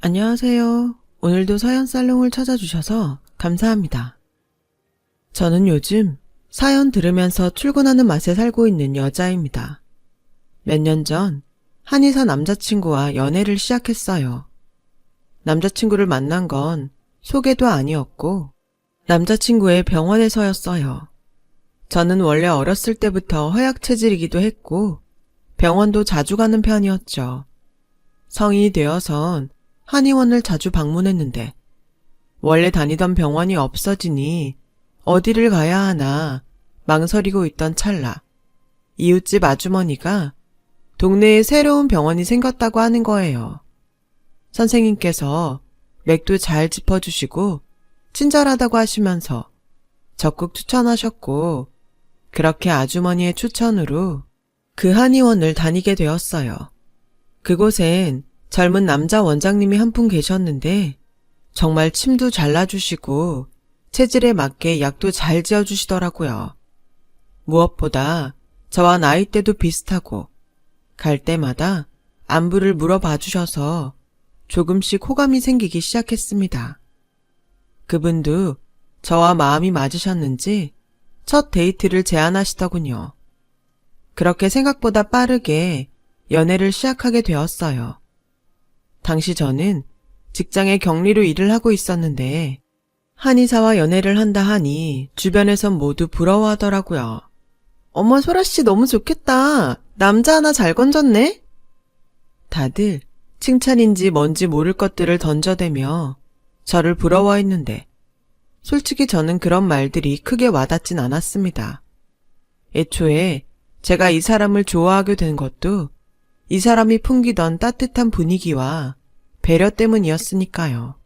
안녕하세요. 오늘도 사연 살롱을 찾아주셔서 감사합니다. 저는 요즘 사연 들으면서 출근하는 맛에 살고 있는 여자입니다. 몇 년 전 한의사 남자친구와 연애를 시작했어요. 남자친구를 만난 건 소개도 아니었고 남자친구의 병원에서였어요. 저는 원래 어렸을 때부터 허약 체질이기도 했고 병원도 자주 가는 편이었죠. 성인이 되어선 한의원을 자주 방문했는데 원래 다니던 병원이 없어지니 어디를 가야 하나 망설이고 있던 찰나 이웃집 아주머니가 동네에 새로운 병원이 생겼다고 하는 거예요. 선생님께서 맥도 잘 짚어주시고 친절하다고 하시면서 적극 추천하셨고 그렇게 아주머니의 추천으로 그 한의원을 다니게 되었어요. 그곳엔 젊은 남자 원장님이 한 분 계셨는데 정말 침도 잘라주시고 체질에 맞게 약도 잘 지어주시더라고요. 무엇보다 저와 나이대도 비슷하고 갈 때마다 안부를 물어봐 주셔서 조금씩 호감이 생기기 시작했습니다. 그분도 저와 마음이 맞으셨는지 첫 데이트를 제안하시더군요. 그렇게 생각보다 빠르게 연애를 시작하게 되었어요. 당시 저는 직장에 격리로 일을 하고 있었는데 한의사와 연애를 한다 하니 주변에선 모두 부러워하더라고요. 어머, 소라씨 너무 좋겠다. 남자 하나 잘 건졌네? 다들 칭찬인지 뭔지 모를 것들을 던져대며 저를 부러워했는데 솔직히 저는 그런 말들이 크게 와닿진 않았습니다. 애초에 제가 이 사람을 좋아하게 된 것도 이 사람이 풍기던 따뜻한 분위기와 배려 때문이었으니까요.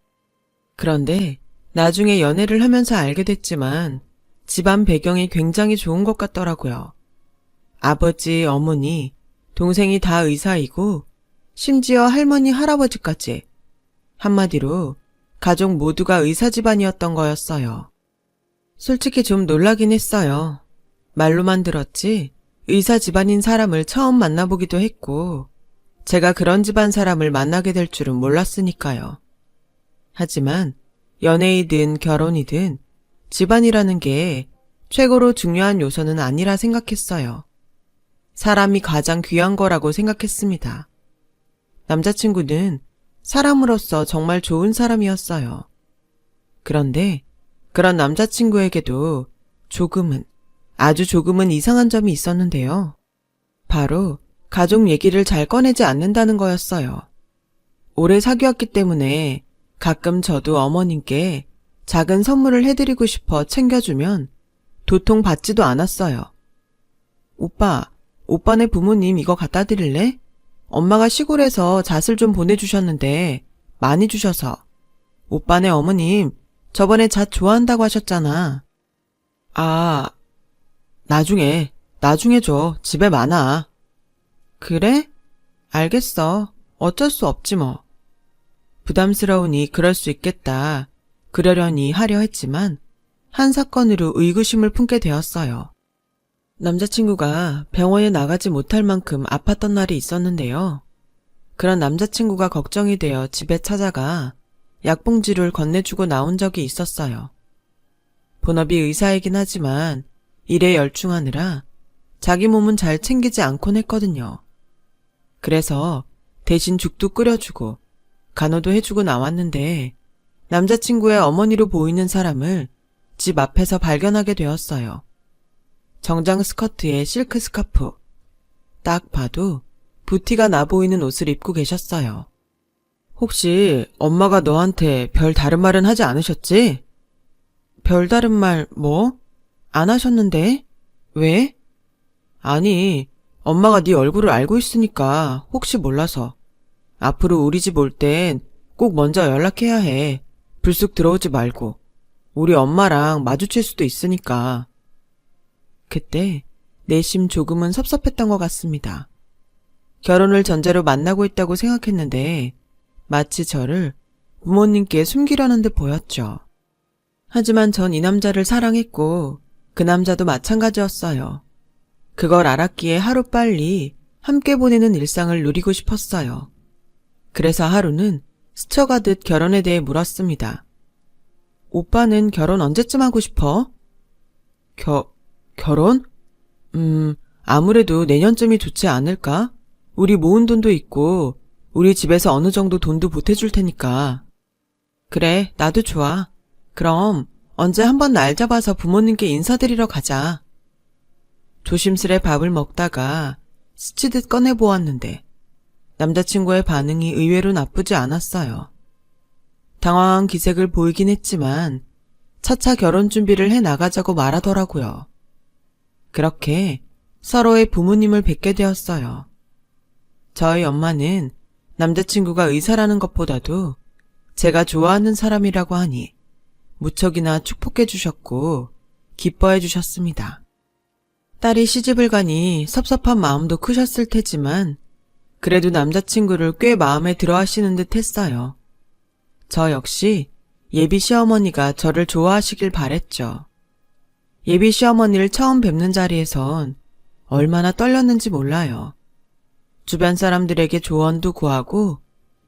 그런데 나중에 연애를 하면서 알게 됐지만 집안 배경이 굉장히 좋은 것 같더라고요. 아버지, 어머니, 동생이 다 의사이고 심지어 할머니, 할아버지까지. 한마디로 가족 모두가 의사 집안이었던 거였어요. 솔직히 좀 놀라긴 했어요. 말로만 들었지 의사 집안인 사람을 처음 만나보기도 했고 제가 그런 집안 사람을 만나게 될 줄은 몰랐으니까요. 하지만 연애이든 결혼이든 집안이라는 게 최고로 중요한 요소는 아니라 생각했어요. 사람이 가장 귀한 거라고 생각했습니다. 남자친구는 사람으로서 정말 좋은 사람이었어요. 그런데 그런 남자친구에게도 조금은, 아주 조금은 이상한 점이 있었는데요. 바로 가족 얘기를 잘 꺼내지 않는다는 거였어요. 오래 사귀었기 때문에 가끔 저도 어머님께 작은 선물을 해드리고 싶어 챙겨주면 도통 받지도 않았어요. 오빠네 부모님 이거 갖다 드릴래? 엄마가 시골에서 잣을 좀 보내주셨는데 많이 주셔서. 오빠네 어머님 저번에 잣 좋아한다고 하셨잖아. 아, 나중에 줘. 집에 많아. 그래? 알겠어. 어쩔 수 없지 뭐. 부담스러우니 그럴 수 있겠다. 그러려니 하려 했지만 한 사건으로 의구심을 품게 되었어요. 남자친구가 병원에 나가지 못할 만큼 아팠던 날이 있었는데요. 그런 남자친구가 걱정이 되어 집에 찾아가 약봉지를 건네주고 나온 적이 있었어요. 본업이 의사이긴 하지만 일에 열중하느라 자기 몸은 잘 챙기지 않곤 했거든요. 그래서 대신 죽도 끓여주고 간호도 해주고 나왔는데 남자친구의 어머니로 보이는 사람을 집 앞에서 발견하게 되었어요. 정장 스커트에 실크 스카프. 딱 봐도 부티가 나 보이는 옷을 입고 계셨어요. 혹시 엄마가 너한테 별 다른 말은 하지 않으셨지? 별다른 말 뭐? 안 하셨는데? 왜? 아니, 엄마가 네 얼굴을 알고 있으니까 혹시 몰라서. 앞으로 우리 집 올 땐 꼭 먼저 연락해야 해. 불쑥 들어오지 말고. 우리 엄마랑 마주칠 수도 있으니까. 그때 내심 조금은 섭섭했던 것 같습니다. 결혼을 전제로 만나고 있다고 생각했는데 마치 저를 부모님께 숨기려는 듯 보였죠. 하지만 전 이 남자를 사랑했고 그 남자도 마찬가지였어요. 그걸 알았기에 하루빨리 함께 보내는 일상을 누리고 싶었어요. 그래서 하루는 스쳐가듯 결혼에 대해 물었습니다. 오빠는 결혼 언제쯤 하고 싶어? 결혼? 아무래도 내년쯤이 좋지 않을까? 우리 모은 돈도 있고, 우리 집에서 어느 정도 돈도 보태줄 테니까. 그래, 나도 좋아. 그럼 언제 한번 날 잡아서 부모님께 인사드리러 가자. 조심스레 밥을 먹다가 스치듯 꺼내보았는데 남자친구의 반응이 의외로 나쁘지 않았어요. 당황한 기색을 보이긴 했지만 차차 결혼 준비를 해 나가자고 말하더라고요. 그렇게 서로의 부모님을 뵙게 되었어요. 저희 엄마는 남자친구가 의사라는 것보다도 제가 좋아하는 사람이라고 하니 무척이나 축복해 주셨고 기뻐해 주셨습니다. 딸이 시집을 가니 섭섭한 마음도 크셨을 테지만 그래도 남자친구를 꽤 마음에 들어 하시는 듯 했어요. 저 역시 예비 시어머니가 저를 좋아하시길 바랬죠. 예비 시어머니를 처음 뵙는 자리에선 얼마나 떨렸는지 몰라요. 주변 사람들에게 조언도 구하고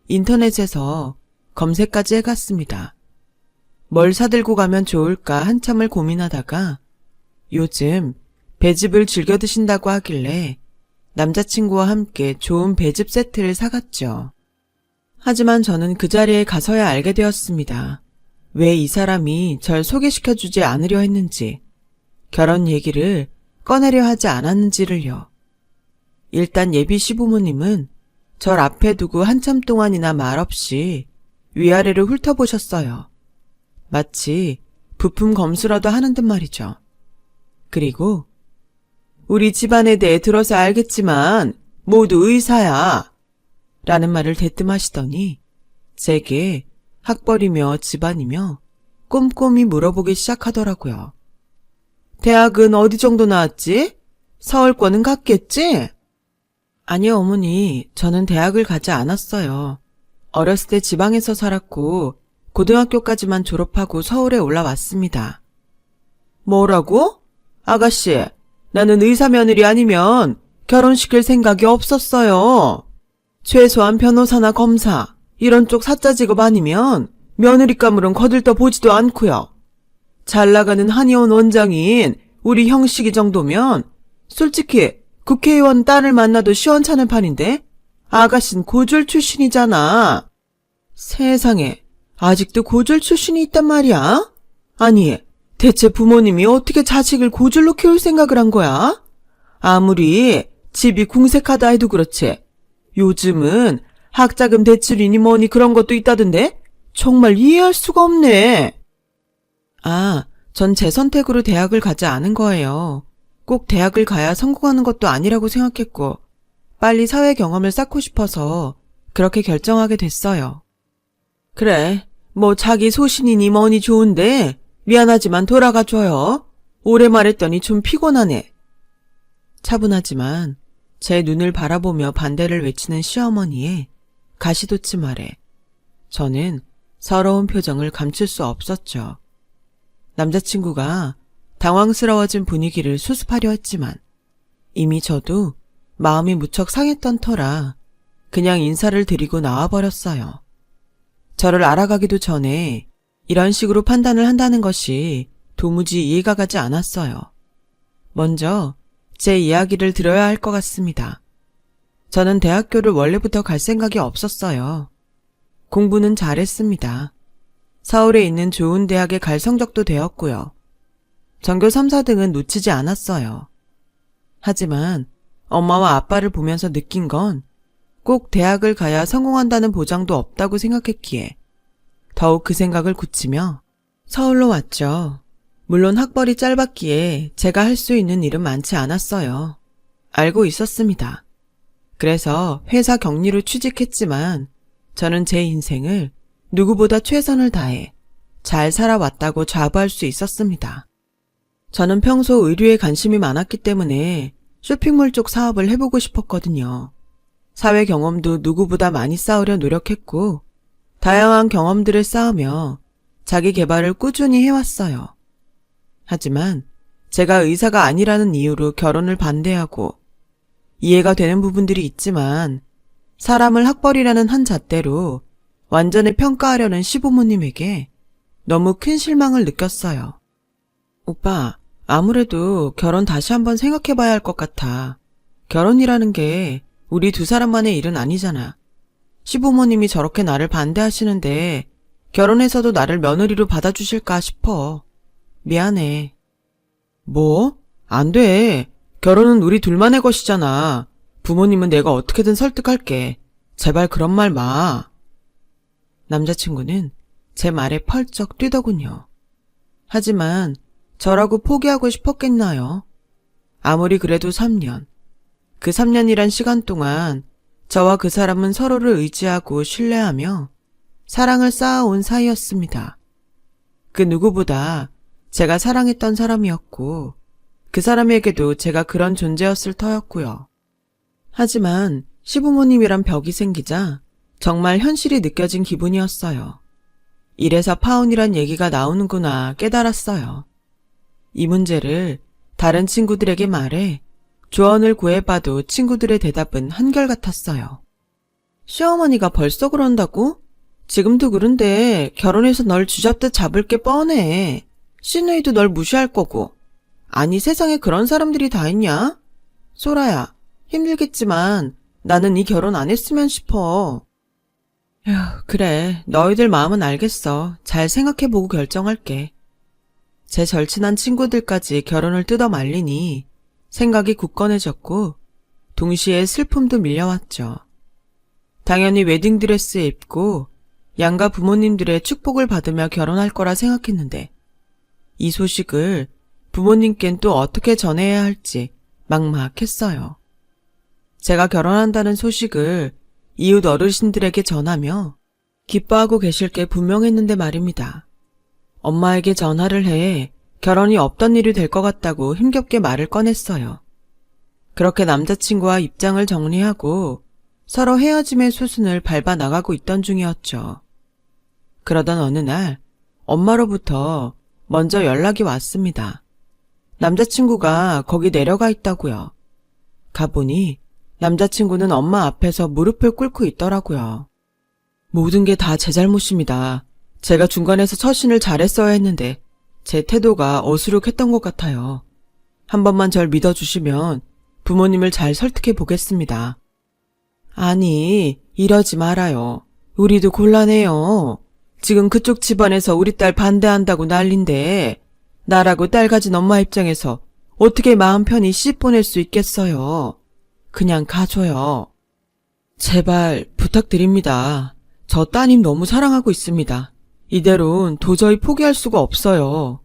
인터넷에서 검색까지 해갔습니다. 뭘 사들고 가면 좋을까 한참을 고민하다가 요즘 배즙을 즐겨 드신다고 하길래 남자친구와 함께 좋은 배즙 세트를 사갔죠. 하지만 저는 그 자리에 가서야 알게 되었습니다. 왜 이 사람이 절 소개시켜주지 않으려 했는지, 결혼 얘기를 꺼내려 하지 않았는지를요. 일단 예비 시부모님은 절 앞에 두고 한참 동안이나 말없이 위아래를 훑어보셨어요. 마치 부품 검수라도 하는 듯 말이죠. 그리고 우리 집안에 대해 들어서 알겠지만 모두 의사야 라는 말을 대뜸하시더니 제게 학벌이며 집안이며 꼼꼼히 물어보기 시작하더라고요. 대학은 어디 정도 나왔지? 서울권은 갔겠지? 아니요, 어머니. 저는 대학을 가지 않았어요. 어렸을 때 지방에서 살았고 고등학교까지만 졸업하고 서울에 올라왔습니다. 뭐라고? 아가씨, 나는 의사 며느리 아니면 결혼시킬 생각이 없었어요. 최소한 변호사나 검사, 이런 쪽 사자 직업 아니면 며느리감으론 거들떠 보지도 않고요. 잘 나가는 한의원 원장인 우리 형식이 정도면 솔직히 국회의원 딸을 만나도 시원찮은 판인데 아가씨는 고졸 출신이잖아. 세상에, 아직도 고졸 출신이 있단 말이야? 아니, 대체 부모님이 어떻게 자식을 고졸로 키울 생각을 한 거야? 아무리 집이 궁색하다 해도 그렇지. 요즘은 학자금 대출이니 뭐니 그런 것도 있다던데? 정말 이해할 수가 없네. 전 제 선택으로 대학을 가지 않은 거예요. 꼭 대학을 가야 성공하는 것도 아니라고 생각했고 빨리 사회 경험을 쌓고 싶어서 그렇게 결정하게 됐어요. 그래, 뭐 자기 소신이니 뭐니 좋은데 미안하지만 돌아가줘요. 오래 말했더니 좀 피곤하네. 차분하지만 제 눈을 바라보며 반대를 외치는 시어머니의 가시돋치 말에 저는 서러운 표정을 감출 수 없었죠. 남자친구가 당황스러워진 분위기를 수습하려 했지만 이미 저도 마음이 무척 상했던 터라 그냥 인사를 드리고 나와버렸어요. 저를 알아가기도 전에 이런 식으로 판단을 한다는 것이 도무지 이해가 가지 않았어요. 먼저 제 이야기를 들어야 할 것 같습니다. 저는 대학교를 원래부터 갈 생각이 없었어요. 공부는 잘했습니다. 서울에 있는 좋은 대학에 갈 성적도 되었고요. 전교 3, 4등은 놓치지 않았어요. 하지만 엄마와 아빠를 보면서 느낀 건 꼭 대학을 가야 성공한다는 보장도 없다고 생각했기에 더욱 그 생각을 굳히며 서울로 왔죠. 물론 학벌이 짧았기에 제가 할 수 있는 일은 많지 않았어요. 알고 있었습니다. 그래서 회사 격리로 취직했지만 저는 제 인생을 누구보다 최선을 다해 잘 살아왔다고 자부할 수 있었습니다. 저는 평소 의류에 관심이 많았기 때문에 쇼핑몰 쪽 사업을 해보고 싶었거든요. 사회 경험도 누구보다 많이 쌓으려 노력했고 다양한 경험들을 쌓으며 자기 개발을 꾸준히 해왔어요. 하지만 제가 의사가 아니라는 이유로 결혼을 반대하고 이해가 되는 부분들이 있지만 사람을 학벌이라는 한 잣대로 완전히 평가하려는 시부모님에게 너무 큰 실망을 느꼈어요. 오빠, 아무래도 결혼 다시 한번 생각해봐야 할 것 같아. 결혼이라는 게 우리 두 사람만의 일은 아니잖아. 시부모님이 저렇게 나를 반대하시는데 결혼해서도 나를 며느리로 받아주실까 싶어. 미안해. 뭐? 안 돼. 결혼은 우리 둘만의 것이잖아. 부모님은 내가 어떻게든 설득할게. 제발 그런 말 마. 남자친구는 제 말에 펄쩍 뛰더군요. 하지만 저라고 포기하고 싶었겠나요? 아무리 그래도 3년. 그 3년이란 시간 동안 저와 그 사람은 서로를 의지하고 신뢰하며 사랑을 쌓아온 사이였습니다. 그 누구보다 제가 사랑했던 사람이었고 그 사람에게도 제가 그런 존재였을 터였고요. 하지만 시부모님이란 벽이 생기자 정말 현실이 느껴진 기분이었어요. 이래서 파혼이란 얘기가 나오는구나 깨달았어요. 이 문제를 다른 친구들에게 말해 조언을 구해봐도 친구들의 대답은 한결같았어요. 시어머니가 벌써 그런다고? 지금도 그런데 결혼해서 널 쥐잡듯 잡을 게 뻔해. 시누이도 널 무시할 거고. 아니 세상에 그런 사람들이 다 있냐? 소라야, 힘들겠지만 나는 이 결혼 안 했으면 싶어. 휴, 그래, 너희들 마음은 알겠어. 잘 생각해보고 결정할게. 제 절친한 친구들까지 결혼을 뜯어 말리니 생각이 굳건해졌고 동시에 슬픔도 밀려왔죠. 당연히 웨딩드레스 입고 양가 부모님들의 축복을 받으며 결혼할 거라 생각했는데 이 소식을 부모님께는 또 어떻게 전해야 할지 막막했어요. 제가 결혼한다는 소식을 이웃 어르신들에게 전하며 기뻐하고 계실 게 분명했는데 말입니다. 엄마에게 전화를 해 결혼이 없던 일이 될 것 같다고 힘겹게 말을 꺼냈어요. 그렇게 남자친구와 입장을 정리하고 서로 헤어짐의 수순을 밟아 나가고 있던 중이었죠. 그러던 어느 날 엄마로부터 먼저 연락이 왔습니다. 남자친구가 거기 내려가 있다고요. 가보니 남자친구는 엄마 앞에서 무릎을 꿇고 있더라고요. 모든 게 다 제 잘못입니다. 제가 중간에서 처신을 잘했어야 했는데 제 태도가 어수룩했던 것 같아요. 한 번만 절 믿어주시면 부모님을 잘 설득해 보겠습니다. 아니, 이러지 말아요. 우리도 곤란해요. 지금 그쪽 집안에서 우리 딸 반대한다고 난린데 나라고 딸 가진 엄마 입장에서 어떻게 마음 편히 시집 보낼 수 있겠어요. 그냥 가줘요. 제발 부탁드립니다. 저 따님 너무 사랑하고 있습니다. 이대로는 도저히 포기할 수가 없어요.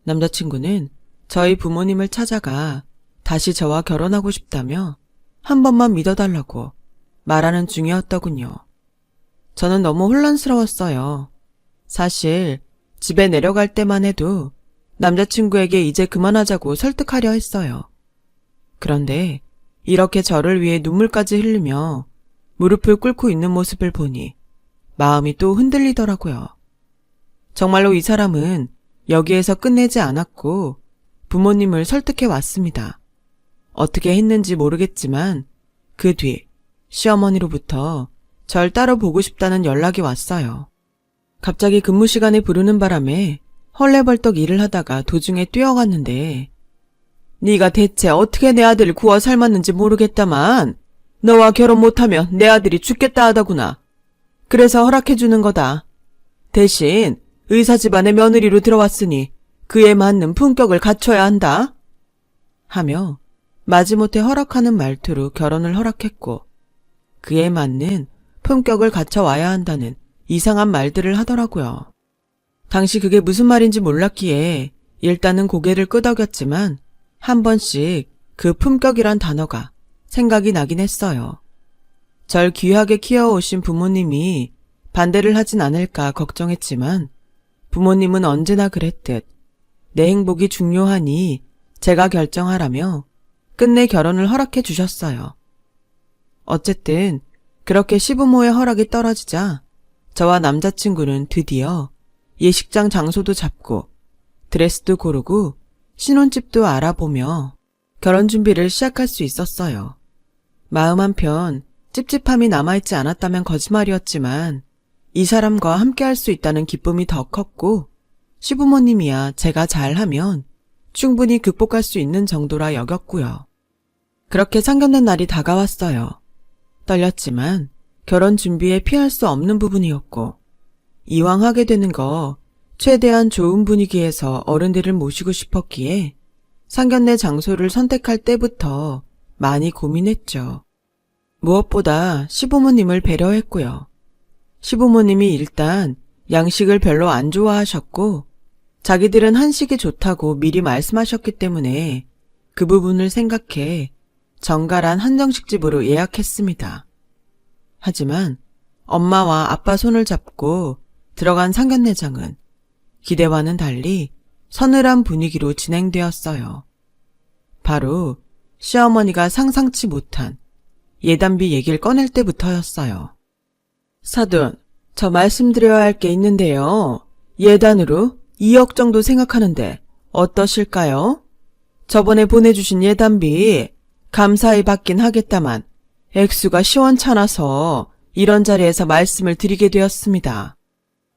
남자친구는 저희 부모님을 찾아가 다시 저와 결혼하고 싶다며 한 번만 믿어달라고 말하는 중이었더군요. 저는 너무 혼란스러웠어요. 사실 집에 내려갈 때만 해도 남자친구에게 이제 그만하자고 설득하려 했어요. 그런데 이렇게 저를 위해 눈물까지 흘리며 무릎을 꿇고 있는 모습을 보니 마음이 또 흔들리더라고요. 정말로 이 사람은 여기에서 끝내지 않았고 부모님을 설득해 왔습니다. 어떻게 했는지 모르겠지만 그 뒤 시어머니로부터 절 따로 보고 싶다는 연락이 왔어요. 갑자기 근무 시간에 부르는 바람에 헐레벌떡 일을 하다가 도중에 뛰어갔는데 네가 대체 어떻게 내 아들을 구워 삶았는지 모르겠다만 너와 결혼 못하면 내 아들이 죽겠다 하더구나. 그래서 허락해주는 거다. 대신 의사 집안의 며느리로 들어왔으니 그에 맞는 품격을 갖춰야 한다. 하며 마지못해 허락하는 말투로 결혼을 허락했고 그에 맞는 품격을 갖춰와야 한다는 이상한 말들을 하더라고요. 당시 그게 무슨 말인지 몰랐기에 일단은 고개를 끄덕였지만 한 번씩 그 품격이란 단어가 생각이 나긴 했어요. 절 귀하게 키워오신 부모님이 반대를 하진 않을까 걱정했지만 부모님은 언제나 그랬듯 내 행복이 중요하니 제가 결정하라며 끝내 결혼을 허락해 주셨어요. 어쨌든 그렇게 시부모의 허락이 떨어지자 저와 남자친구는 드디어 예식장 장소도 잡고 드레스도 고르고 신혼집도 알아보며 결혼 준비를 시작할 수 있었어요. 마음 한편 찝찝함이 남아있지 않았다면 거짓말이었지만 이 사람과 함께 할 수 있다는 기쁨이 더 컸고 시부모님이야 제가 잘하면 충분히 극복할 수 있는 정도라 여겼고요. 그렇게 상견례 날이 다가왔어요. 떨렸지만 결혼 준비에 피할 수 없는 부분이었고 이왕 하게 되는 거 최대한 좋은 분위기에서 어른들을 모시고 싶었기에 상견례 장소를 선택할 때부터 많이 고민했죠. 무엇보다 시부모님을 배려했고요. 시부모님이 일단 양식을 별로 안 좋아하셨고 자기들은 한식이 좋다고 미리 말씀하셨기 때문에 그 부분을 생각해 정갈한 한정식집으로 예약했습니다. 하지만 엄마와 아빠 손을 잡고 들어간 상견례장은 기대와는 달리 서늘한 분위기로 진행되었어요. 바로 시어머니가 상상치 못한 예단비 얘기를 꺼낼 때부터였어요. 사돈, 저 말씀드려야 할 게 있는데요. 예단으로 2억 정도 생각하는데 어떠실까요? 저번에 보내주신 예단비 감사히 받긴 하겠다만 액수가 시원찮아서 이런 자리에서 말씀을 드리게 되었습니다.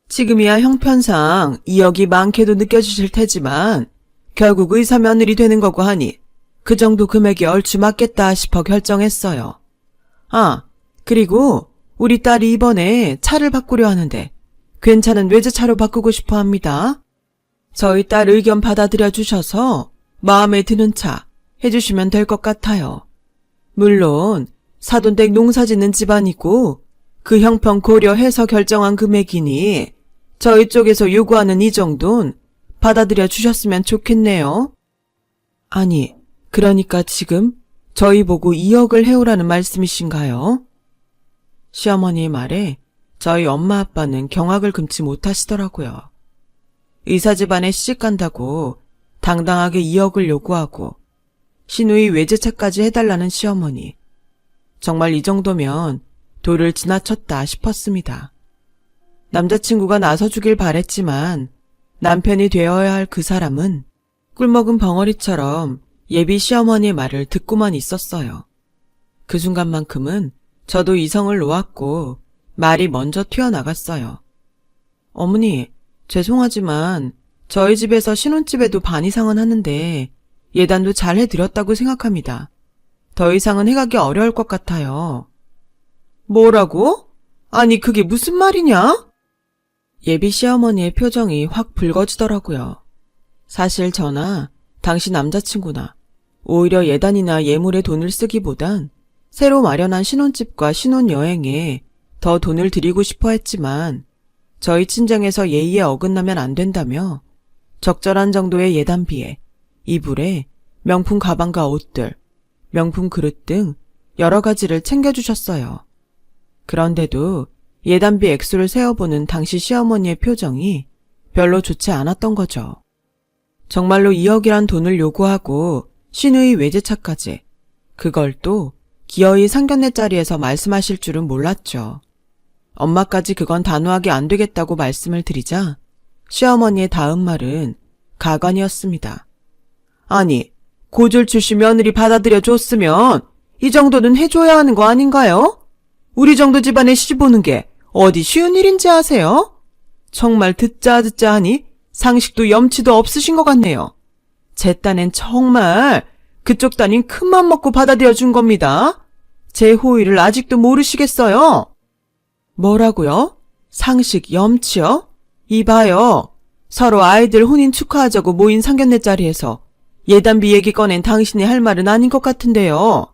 지금이야 형편상 2억이 많게도 느껴지실 테지만 결국 의사 며느리 되는 거고 하니 그 정도 금액이 얼추 맞겠다 싶어 결정했어요. 아, 그리고 우리 딸이 이번에 차를 바꾸려 하는데 괜찮은 외제차로 바꾸고 싶어 합니다. 저희 딸 의견 받아들여 주셔서 마음에 드는 차 해주시면 될 것 같아요. 물론 사돈댁 농사 짓는 집안이고 그 형편 고려해서 결정한 금액이니 저희 쪽에서 요구하는 이 정도는 받아들여 주셨으면 좋겠네요. 아니, 그러니까 지금 저희 보고 2억을 해오라는 말씀이신가요? 시어머니의 말에 저희 엄마 아빠는 경악을 금치 못하시더라고요. 의사 집안에 시집간다고 당당하게 2억을 요구하고 시누이 외제차까지 해달라는 시어머니. 정말 이 정도면 도를 지나쳤다 싶었습니다. 남자친구가 나서주길 바랬지만 남편이 되어야 할 그 사람은 꿀먹은 벙어리처럼 예비 시어머니의 말을 듣고만 있었어요. 그 순간만큼은 저도 이성을 놓았고 말이 먼저 튀어나갔어요. 어머니, 죄송하지만 저희 집에서 신혼집에도 반 이상은 하는데 예단도 잘 해드렸다고 생각합니다. 더 이상은 해가기 어려울 것 같아요. 뭐라고? 아니 그게 무슨 말이냐? 예비 시어머니의 표정이 확 붉어지더라고요. 사실 저나 당시 남자친구나 오히려 예단이나 예물에 돈을 쓰기보단 새로 마련한 신혼집과 신혼여행에 더 돈을 들이고 싶어 했지만 저희 친정에서 예의에 어긋나면 안 된다며 적절한 정도의 예단비에 이불에 명품 가방과 옷들, 명품 그릇 등 여러 가지를 챙겨주셨어요. 그런데도 예단비 액수를 세어보는 당시 시어머니의 표정이 별로 좋지 않았던 거죠. 정말로 2억이란 돈을 요구하고 시누이 외제차까지, 그걸 또 기어이 상견례 자리에서 말씀하실 줄은 몰랐죠. 엄마까지 그건 단호하게 안 되겠다고 말씀을 드리자 시어머니의 다음 말은 가관이었습니다. 아니, 고졸 출신 며느리 받아들여 줬으면 이 정도는 해줘야 하는 거 아닌가요? 우리 정도 집안에 시집 오는 게 어디 쉬운 일인지 아세요? 정말 듣자 하니 상식도 염치도 없으신 것 같네요. 제 딴엔 정말 그쪽 따님 큰맘 먹고 받아들여 준 겁니다. 제 호의를 아직도 모르시겠어요? 뭐라고요? 상식, 염치요? 이봐요. 서로 아이들 혼인 축하하자고 모인 상견례 자리에서 예단비 얘기 꺼낸 당신이 할 말은 아닌 것 같은데요.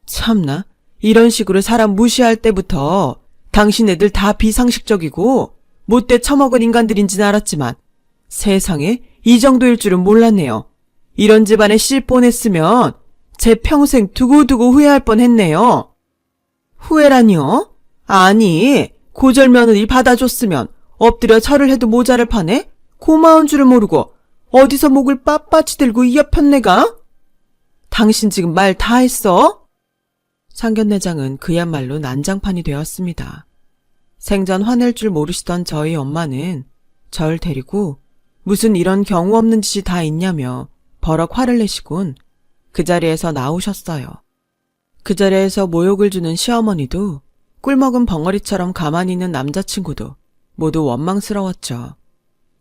참나, 이런 식으로 사람 무시할 때부터 당신 애들 다 비상식적이고 못돼 처먹은 인간들인지는 알았지만 세상에 이 정도일 줄은 몰랐네요. 이런 집안에 시집 보냈으면 제 평생 두고두고 후회할 뻔했네요. 후회라니요? 아니, 고절 며느리 받아줬으면 엎드려 절을 해도 모자를 파네? 고마운 줄을 모르고 어디서 목을 빳빳이 들고 이어편 내가? 당신 지금 말 다 했어? 상견례장은 그야말로 난장판이 되었습니다. 생전 화낼 줄 모르시던 저희 엄마는 절 데리고 무슨 이런 경우 없는 짓이 다 있냐며 버럭 화를 내시곤 그 자리에서 나오셨어요. 그 자리에서 모욕을 주는 시어머니도 꿀먹은 벙어리처럼 가만히 있는 남자친구도 모두 원망스러웠죠.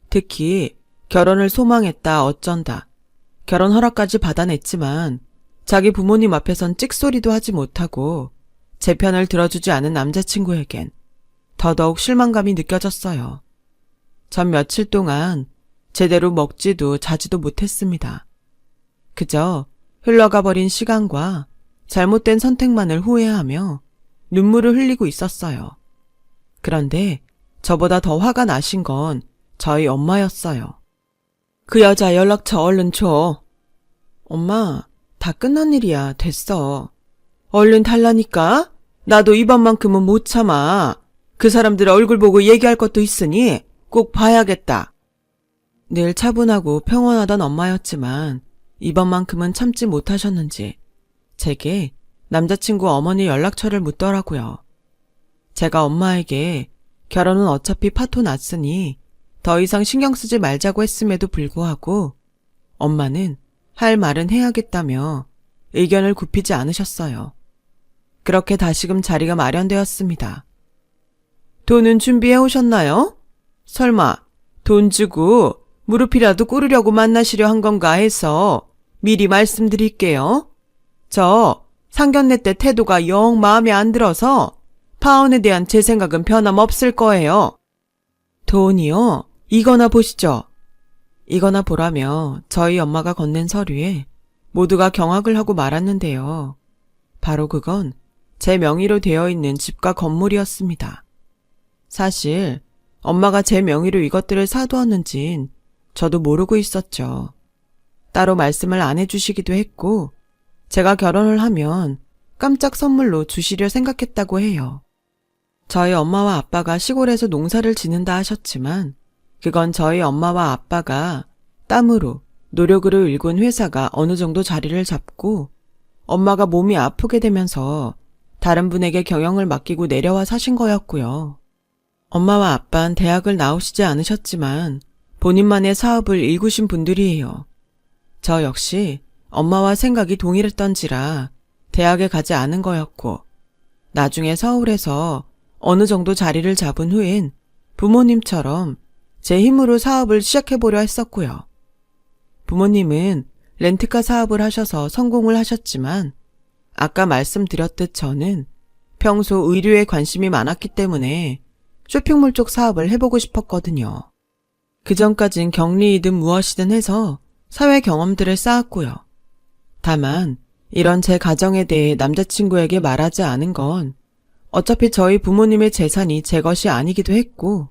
특히 결혼을 소망했다 어쩐다. 결혼 허락까지 받아냈지만 자기 부모님 앞에선 찍소리도 하지 못하고 제 편을 들어주지 않은 남자친구에겐 더더욱 실망감이 느껴졌어요. 전 며칠 동안 제대로 먹지도 자지도 못했습니다. 그저 흘러가 버린 시간과 잘못된 선택만을 후회하며 눈물을 흘리고 있었어요. 그런데 저보다 더 화가 나신 건 저희 엄마였어요. 그 여자 연락처 얼른 줘. 엄마, 다 끝난 일이야. 됐어. 얼른 달라니까? 나도 이번만큼은 못 참아. 그 사람들 얼굴 보고 얘기할 것도 있으니 꼭 봐야겠다. 늘 차분하고 평온하던 엄마였지만 이번만큼은 참지 못하셨는지 제게 남자친구 어머니 연락처를 묻더라고요. 제가 엄마에게 결혼은 어차피 파토 났으니 더 이상 신경 쓰지 말자고 했음에도 불구하고 엄마는 할 말은 해야겠다며 의견을 굽히지 않으셨어요. 그렇게 다시금 자리가 마련되었습니다. 돈은 준비해 오셨나요? 설마 돈 주고 무릎이라도 꿇으려고 만나시려 한 건가 해서 미리 말씀드릴게요. 저 상견례 때 태도가 영 마음에 안 들어서 파혼에 대한 제 생각은 변함없을 거예요. 돈이요? 이거나 보시죠. 이거나 보라며 저희 엄마가 건넨 서류에 모두가 경악을 하고 말았는데요. 바로 그건 제 명의로 되어 있는 집과 건물이었습니다. 사실 엄마가 제 명의로 이것들을 사두었는진 저도 모르고 있었죠. 따로 말씀을 안 해주시기도 했고 제가 결혼을 하면 깜짝 선물로 주시려 생각했다고 해요. 저희 엄마와 아빠가 시골에서 농사를 지는다 하셨지만 그건 저희 엄마와 아빠가 땀으로 노력으로 일군 회사가 어느 정도 자리를 잡고 엄마가 몸이 아프게 되면서 다른 분에게 경영을 맡기고 내려와 사신 거였고요. 엄마와 아빠는 대학을 나오시지 않으셨지만 본인만의 사업을 일구신 분들이에요. 저 역시 엄마와 생각이 동일했던지라 대학에 가지 않은 거였고 나중에 서울에서 어느 정도 자리를 잡은 후엔 부모님처럼 제 힘으로 사업을 시작해보려 했었고요. 부모님은 렌트카 사업을 하셔서 성공을 하셨지만 아까 말씀드렸듯 저는 평소 의류에 관심이 많았기 때문에 쇼핑몰 쪽 사업을 해보고 싶었거든요. 그전까진 격리이든 무엇이든 해서 사회 경험들을 쌓았고요. 다만 이런 제 가정에 대해 남자친구에게 말하지 않은 건 어차피 저희 부모님의 재산이 제 것이 아니기도 했고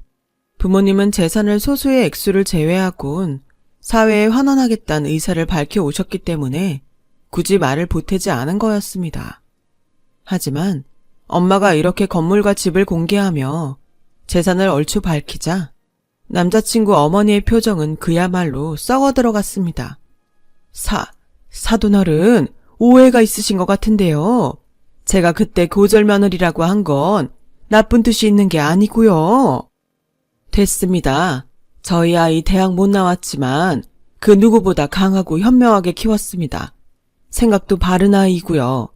부모님은 재산을 소수의 액수를 제외하곤 사회에 환원하겠다는 의사를 밝혀오셨기 때문에 굳이 말을 보태지 않은 거였습니다. 하지만 엄마가 이렇게 건물과 집을 공개하며 재산을 얼추 밝히자 남자친구 어머니의 표정은 그야말로 썩어 들어갔습니다. 사돈어른 오해가 있으신 것 같은데요. 제가 그때 고절며느리라고 한 건 나쁜 뜻이 있는 게 아니고요. 됐습니다. 저희 아이 대학 못 나왔지만 그 누구보다 강하고 현명하게 키웠습니다. 생각도 바른 아이고요.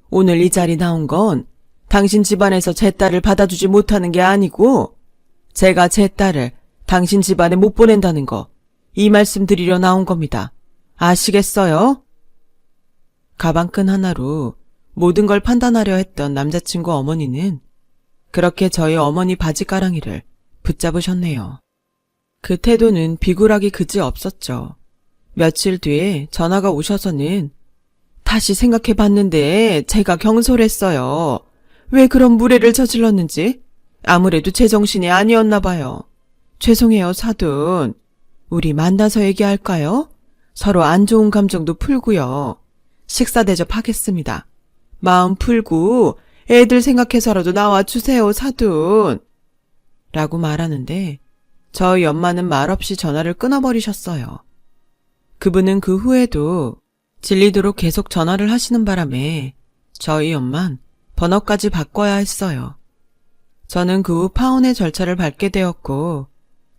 오늘 이 자리 나온 건 당신 집안에서 제 딸을 받아주지 못하는 게 아니고 제가 제 딸을 당신 집안에 못 보낸다는 거 이 말씀 드리려 나온 겁니다. 아시겠어요? 가방끈 하나로 모든 걸 판단하려 했던 남자친구 어머니는 그렇게 저희 어머니 바지가랑이를 붙잡으셨네요. 그 태도는 비굴하기 그지 없었죠. 며칠 뒤에 전화가 오셔서는 다시 생각해봤는데 제가 경솔했어요. 왜 그런 무례를 저질렀는지 아무래도 제정신이 아니었나 봐요. 죄송해요, 사돈. 우리 만나서 얘기할까요? 서로 안 좋은 감정도 풀고요. 식사 대접하겠습니다. 마음 풀고 애들 생각해서라도 나와주세요, 사돈. 라고 말하는데 저희 엄마는 말없이 전화를 끊어버리셨어요. 그분은 그 후에도 질리도록 계속 전화를 하시는 바람에 저희 엄만 번호까지 바꿔야 했어요. 저는 그 후 파혼의 절차를 밟게 되었고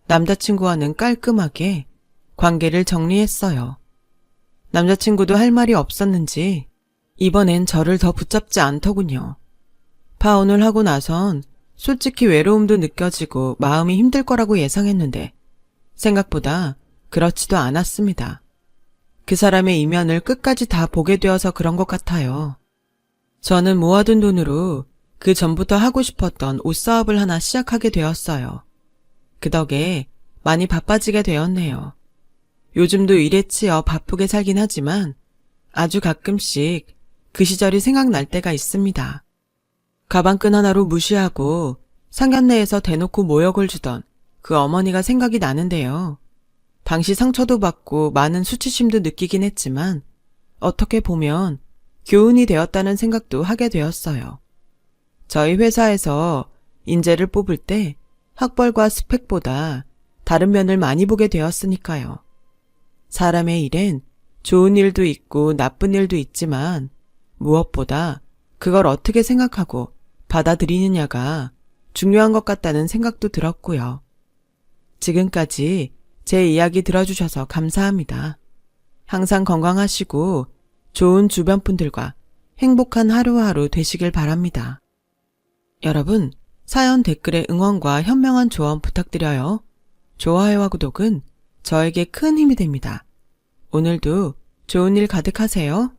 남자친구와는 깔끔하게 관계를 정리했어요. 남자친구도 할 말이 없었는지 이번엔 저를 더 붙잡지 않더군요. 파혼을 하고 나선 솔직히 외로움도 느껴지고 마음이 힘들 거라고 예상했는데 생각보다 그렇지도 않았습니다. 그 사람의 이면을 끝까지 다 보게 되어서 그런 것 같아요. 저는 모아둔 돈으로 그 전부터 하고 싶었던 옷 사업을 하나 시작하게 되었어요. 그 덕에 많이 바빠지게 되었네요. 요즘도 일에 치여 바쁘게 살긴 하지만 아주 가끔씩 그 시절이 생각날 때가 있습니다. 가방끈 하나로 무시하고 상견례에서 대놓고 모욕을 주던 그 어머니가 생각이 나는데요. 당시 상처도 받고 많은 수치심도 느끼긴 했지만 어떻게 보면 교훈이 되었다는 생각도 하게 되었어요. 저희 회사에서 인재를 뽑을 때 학벌과 스펙보다 다른 면을 많이 보게 되었으니까요. 사람의 일엔 좋은 일도 있고 나쁜 일도 있지만 무엇보다 그걸 어떻게 생각하고 받아들이느냐가 중요한 것 같다는 생각도 들었고요. 지금까지 제 이야기 들어주셔서 감사합니다. 항상 건강하시고 좋은 주변 분들과 행복한 하루하루 되시길 바랍니다. 여러분, 사연 댓글에 응원과 현명한 조언 부탁드려요. 좋아요와 구독은 저에게 큰 힘이 됩니다. 오늘도 좋은 일 가득하세요.